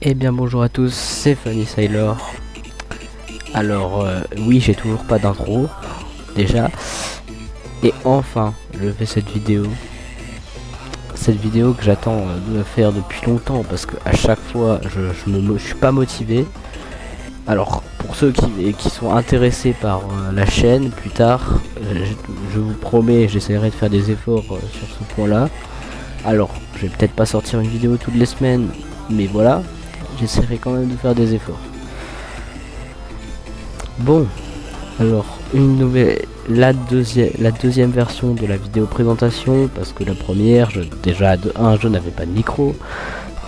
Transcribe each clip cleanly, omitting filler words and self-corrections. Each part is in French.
Eh bien bonjour à tous, c'est Funny Sailor. Alors oui, j'ai toujours pas d'intro déjà. Et enfin, je fais cette vidéo. Cette vidéo que j'attends de faire depuis longtemps parce que à chaque fois je suis pas motivé. Alors pour ceux qui sont intéressés par la chaîne plus tard, je vous promets, j'essaierai de faire des efforts sur ce point là. Alors je vais peut-être pas sortir une vidéo toutes les semaines, mais voilà, j'essaierai quand même de faire des efforts. Bon, alors la deuxième version de la vidéo présentation, parce que la première, déjà de 1, je n'avais pas de micro,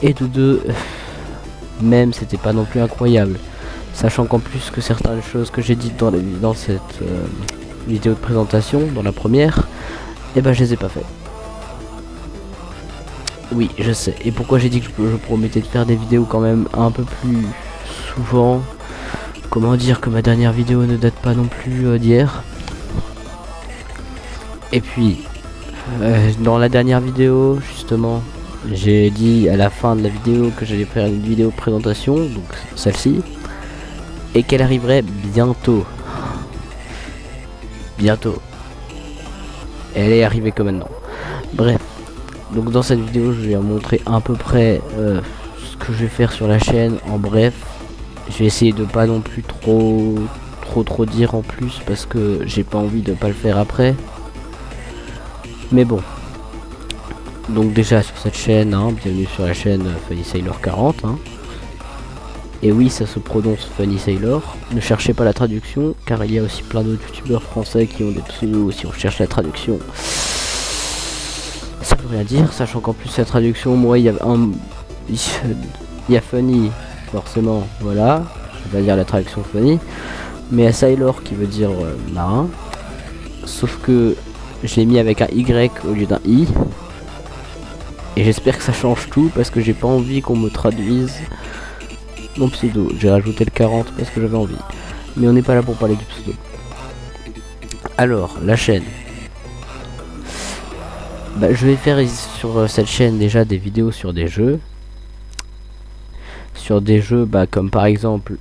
et de 2, même c'était pas non plus incroyable, sachant qu'en plus que certaines choses que j'ai dites dans cette vidéo de présentation, dans la première, et ben je les ai pas fait. Oui, je sais. Et pourquoi j'ai dit que je promettais de faire des vidéos quand même un peu plus souvent. Comment dire que ma dernière vidéo ne date pas non plus d'hier. Et puis, dans la dernière vidéo, justement, j'ai dit à la fin de la vidéo que j'allais faire une vidéo présentation, donc celle-ci, et qu'elle arriverait bientôt. Bientôt. Elle est arrivée que maintenant. Bref. Donc dans cette vidéo, je vais vous montrer à peu près ce que je vais faire sur la chaîne. En bref, je vais essayer de pas non plus trop dire en plus parce que j'ai pas envie de pas le faire après. Mais bon. Donc déjà sur cette chaîne, hein, bienvenue sur la chaîne Funny Sailor 40. Hein. Et oui, ça se prononce Funny Sailor. Ne cherchez pas la traduction, car il y a aussi plein d'autres youtubeurs français qui ont des pseudos. Si on cherche la traduction, ça veut rien dire, sachant qu'en plus la traduction, moi il y a Funny, forcément, voilà, je vais dire la traduction Funny, mais à Sailor qui veut dire marin, sauf que j'ai mis avec un Y au lieu d'un I, et j'espère que ça change tout parce que j'ai pas envie qu'on me traduise mon pseudo. J'ai rajouté le 40 parce que j'avais envie, mais on n'est pas là pour parler du pseudo. Alors, la chaîne. Je vais faire sur cette chaîne déjà des vidéos sur des jeux. Comme par exemple...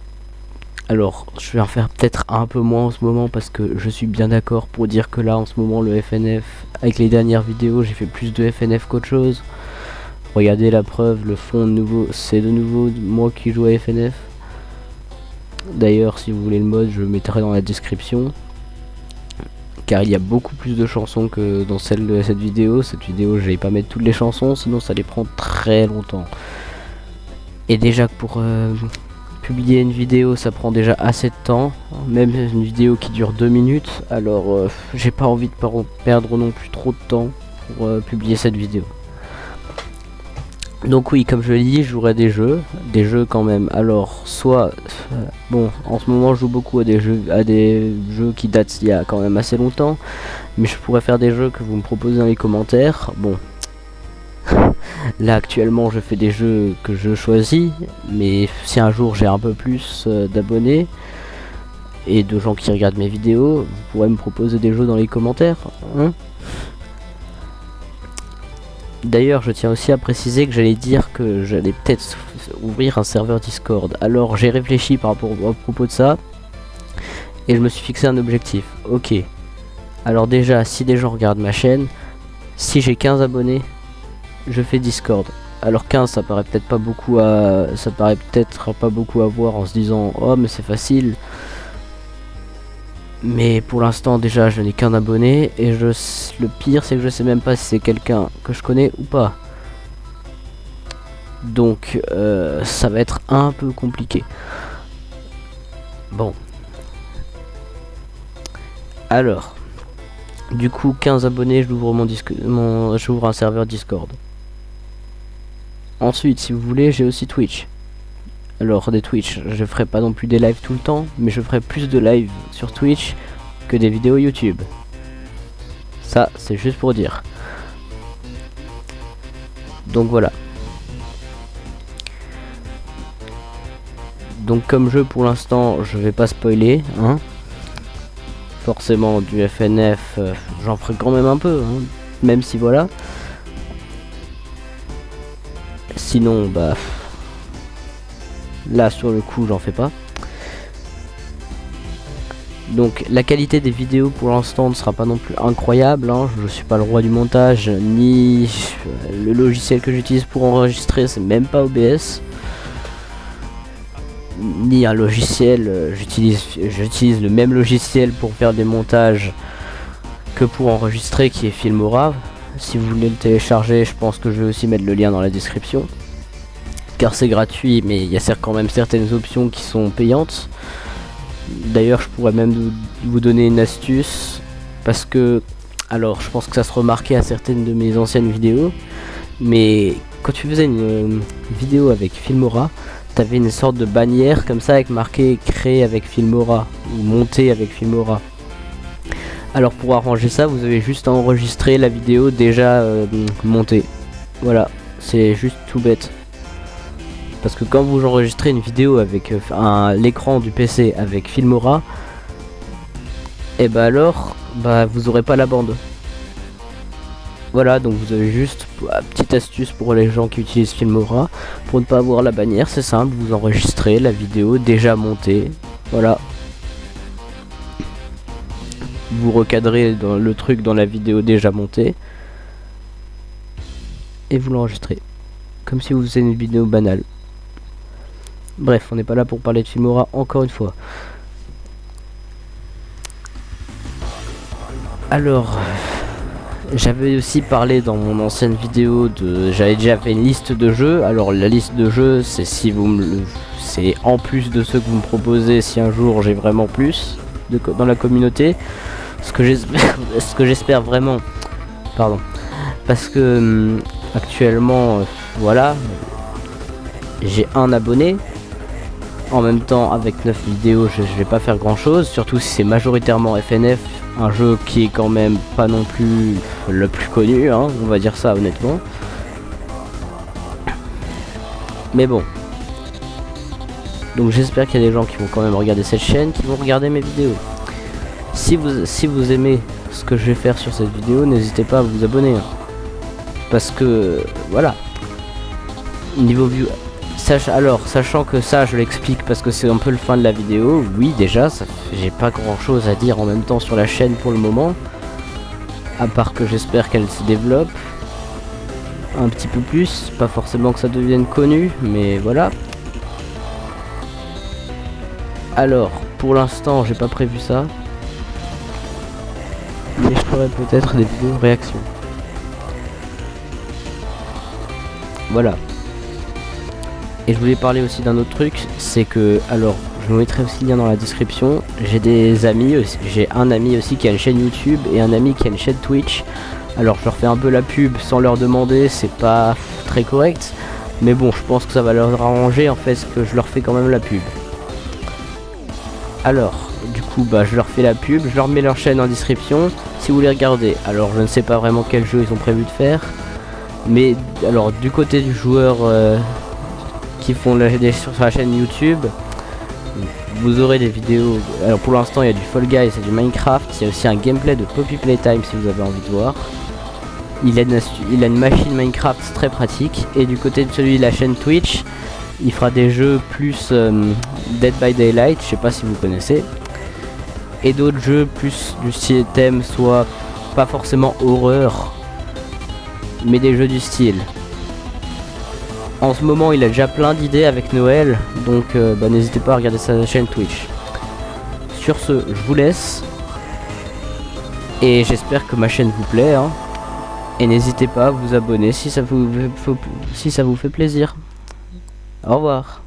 Alors, je vais en faire peut-être un peu moins en ce moment parce que je suis bien d'accord pour dire que là, en ce moment, le FNF, avec les dernières vidéos, j'ai fait plus de FNF qu'autre chose. Regardez la preuve, le fond nouveau, c'est de nouveau moi qui joue à FNF. D'ailleurs, si vous voulez le mode, je le mettrai dans la description. Car il y a beaucoup plus de chansons que dans celle de cette vidéo. Cette vidéo, je vais pas mettre toutes les chansons, sinon ça les prend très longtemps. Et déjà que pour publier une vidéo, ça prend déjà assez de temps. Même une vidéo qui dure 2 minutes. Alors, j'ai pas envie de perdre non plus trop de temps pour publier cette vidéo. Donc oui, comme je l'ai dit, je jouerai des jeux quand même. Alors, soit, bon, en ce moment, je joue beaucoup à des jeux qui datent il y a quand même assez longtemps, mais je pourrais faire des jeux que vous me proposez dans les commentaires. Bon, là actuellement, je fais des jeux que je choisis, mais si un jour j'ai un peu plus d'abonnés et de gens qui regardent mes vidéos, vous pourrez me proposer des jeux dans les commentaires, hein. D'ailleurs, je tiens aussi à préciser que j'allais dire que j'allais peut-être ouvrir un serveur Discord. Alors, j'ai réfléchi par rapport à propos de ça et je me suis fixé un objectif. Ok. Alors déjà, si des gens regardent ma chaîne, si j'ai 15 abonnés, je fais Discord. Alors 15, ça paraît peut-être pas beaucoup à voir en se disant oh mais c'est facile. Mais pour l'instant déjà je n'ai qu'un abonné et le pire c'est que je sais même pas si c'est quelqu'un que je connais ou pas. Donc ça va être un peu compliqué. Bon. Alors. Du coup 15 abonnés, j'ouvre un serveur Discord. Ensuite si vous voulez j'ai aussi Twitch. Alors des Twitch, je ferai pas non plus des lives tout le temps, mais je ferai plus de lives sur Twitch que des vidéos YouTube. Ça, c'est juste pour dire. Donc voilà. Donc comme jeu pour l'instant, je vais pas spoiler, hein. Forcément du FNF, j'en ferai quand même un peu, hein. Même si voilà. Sinon, bah... Là sur le coup j'en fais pas. Donc la qualité des vidéos pour l'instant ne sera pas non plus incroyable, hein. Je suis pas le roi du montage, ni le logiciel que j'utilise pour enregistrer c'est même pas OBS, ni un logiciel, j'utilise le même logiciel pour faire des montages que pour enregistrer qui est Filmora. Si vous voulez le télécharger, je pense que je vais aussi mettre le lien dans la description, car c'est gratuit mais il y a quand même certaines options qui sont payantes. D'ailleurs je pourrais même vous donner une astuce, parce que alors je pense que ça se remarquait à certaines de mes anciennes vidéos, mais quand tu faisais une vidéo avec Filmora, t'avais une sorte de bannière comme ça avec marqué créé avec Filmora ou monté avec Filmora. Alors pour arranger ça, vous avez juste à enregistrer la vidéo déjà montée. Voilà, c'est juste tout bête. Parce que quand vous enregistrez une vidéo avec l'écran du PC avec Filmora, et bah alors, vous aurez pas la bande. Voilà, donc vous avez juste petite astuce pour les gens qui utilisent Filmora, pour ne pas avoir la bannière, c'est simple, vous enregistrez la vidéo déjà montée. Voilà. Vous recadrez le truc dans la vidéo déjà montée et vous l'enregistrez comme si vous faisiez une vidéo banale. Bref, on n'est pas là pour parler de Filmora encore une fois. Alors, j'avais aussi parlé dans mon ancienne vidéo j'avais déjà fait une liste de jeux. Alors la liste de jeux, c'est si vous c'est en plus de ceux que vous me proposez, si un jour j'ai vraiment plus dans la communauté. Ce que j'espère vraiment, pardon, parce que actuellement, voilà, j'ai un abonné. En même temps, avec 9 vidéos, je vais pas faire grand chose, surtout si c'est majoritairement FNF, un jeu qui est quand même pas non plus le plus connu, hein, on va dire ça honnêtement. Mais bon. Donc j'espère qu'il y a des gens qui vont quand même regarder cette chaîne, qui vont regarder mes vidéos. Si vous aimez ce que je vais faire sur cette vidéo, n'hésitez pas à vous abonner. Hein. Parce que, voilà. Niveau view... sachant que ça, je l'explique parce que c'est un peu le fin de la vidéo. Oui, déjà, j'ai pas grand chose à dire en même temps sur la chaîne pour le moment. À part que j'espère qu'elle se développe un petit peu plus. Pas forcément que ça devienne connu, mais voilà. Alors, pour l'instant, j'ai pas prévu ça. Mais je ferai peut-être des vidéos réactions. Voilà. Et je voulais parler aussi d'un autre truc, c'est que, alors, je vous mettrai aussi le lien dans la description. J'ai des amis, j'ai un ami aussi qui a une chaîne YouTube et un ami qui a une chaîne Twitch. Alors, je leur fais un peu la pub sans leur demander, c'est pas très correct. Mais bon, je pense que ça va leur arranger en fait, que je leur fais quand même la pub. Alors, du coup, je leur fais la pub, je leur mets leur chaîne en description si vous voulez regarder. Alors, je ne sais pas vraiment quel jeu ils ont prévu de faire. Mais, alors, du côté du joueur... qui font sur la chaîne YouTube, vous aurez des vidéos. Alors pour l'instant il y a du Fall Guys et du Minecraft. Il y a aussi un gameplay de Poppy Playtime si vous avez envie de voir. Il a une machine Minecraft très pratique. Et du côté de celui de la chaîne Twitch, il fera des jeux plus Dead by Daylight, je sais pas si vous connaissez, et d'autres jeux plus du style thème, soit pas forcément horreur, mais des jeux du style. En ce moment il a déjà plein d'idées avec Noël, donc n'hésitez pas à regarder sa chaîne Twitch. Sur ce, je vous laisse, et j'espère que ma chaîne vous plaît, hein. Et n'hésitez pas à vous abonner si ça vous fait plaisir. Au revoir.